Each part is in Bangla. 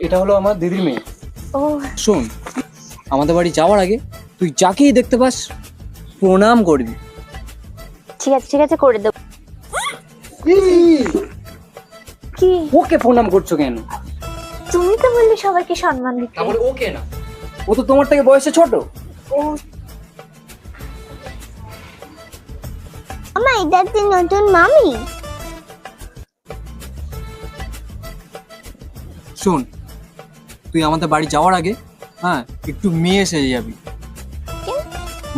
এটা হলো আমার দিদির মেয়ে। ও শোন, আমাদের বাড়ি যাওয়ার আগে তুই যাকেই দেখতে পাস প্রণাম করবি। ঠিক আছে করে দেবো। কি ওকে প্রণাম করছো কেন? তুমি তো বললে সবাইকে সম্মান দিতে। তারপরে ওকে না, ও তো তোমার থেকে বয়সে ছোট। ও আমা, এটা তো নতুন মামি। শোন, তুই আমাদের বাড়ি যাওয়ার আগে হ্যাঁ একটু মেয়ে সেজে যাবি,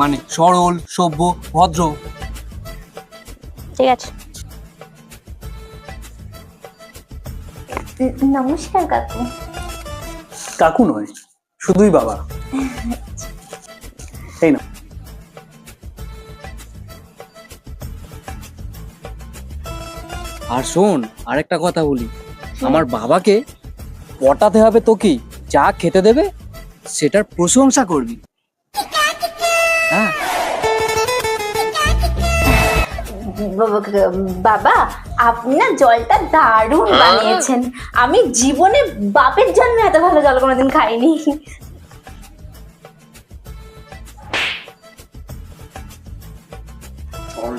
মানে সরল সভ্য ভদ্র। ঠিক আছে। নমস্কার কাকু। কাকু নয়, শুধুই বাবা। এই না, আর শোন, আরেকটা কথা বলি, আমার বাবাকে পটাতে হবে তোকেই। যা খেতে দেবে সেটার প্রশংসা করবি। হ্যাঁ, বাবা, আপনি না জলটা দারুণ বানিয়েছেন। আমি জীবনে বাপের জন্য এত ভালো জল কোনোদিন খাইনি।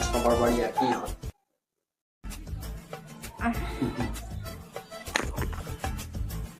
সবার বাড়ি একই হয়।